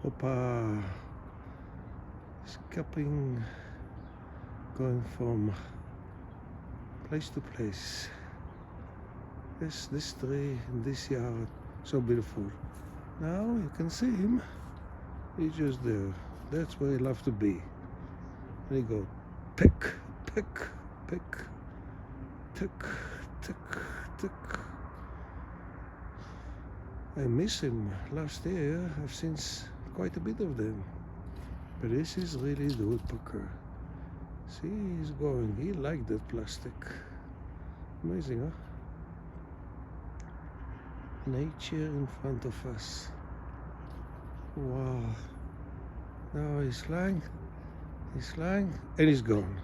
Hoppa. He's going from place to place. This tree in this yard, so beautiful. Now you can see him. He's just there. That's where he loves to be. And he goes pick, pick, pick, tick, tick, tick. I miss him. Last year I've seen quite a bit of them. But this is really the woodpecker. See, he's going. He liked that plastic. Amazing, huh? Nature in front of us. Wow. Now he's flying, and he's gone.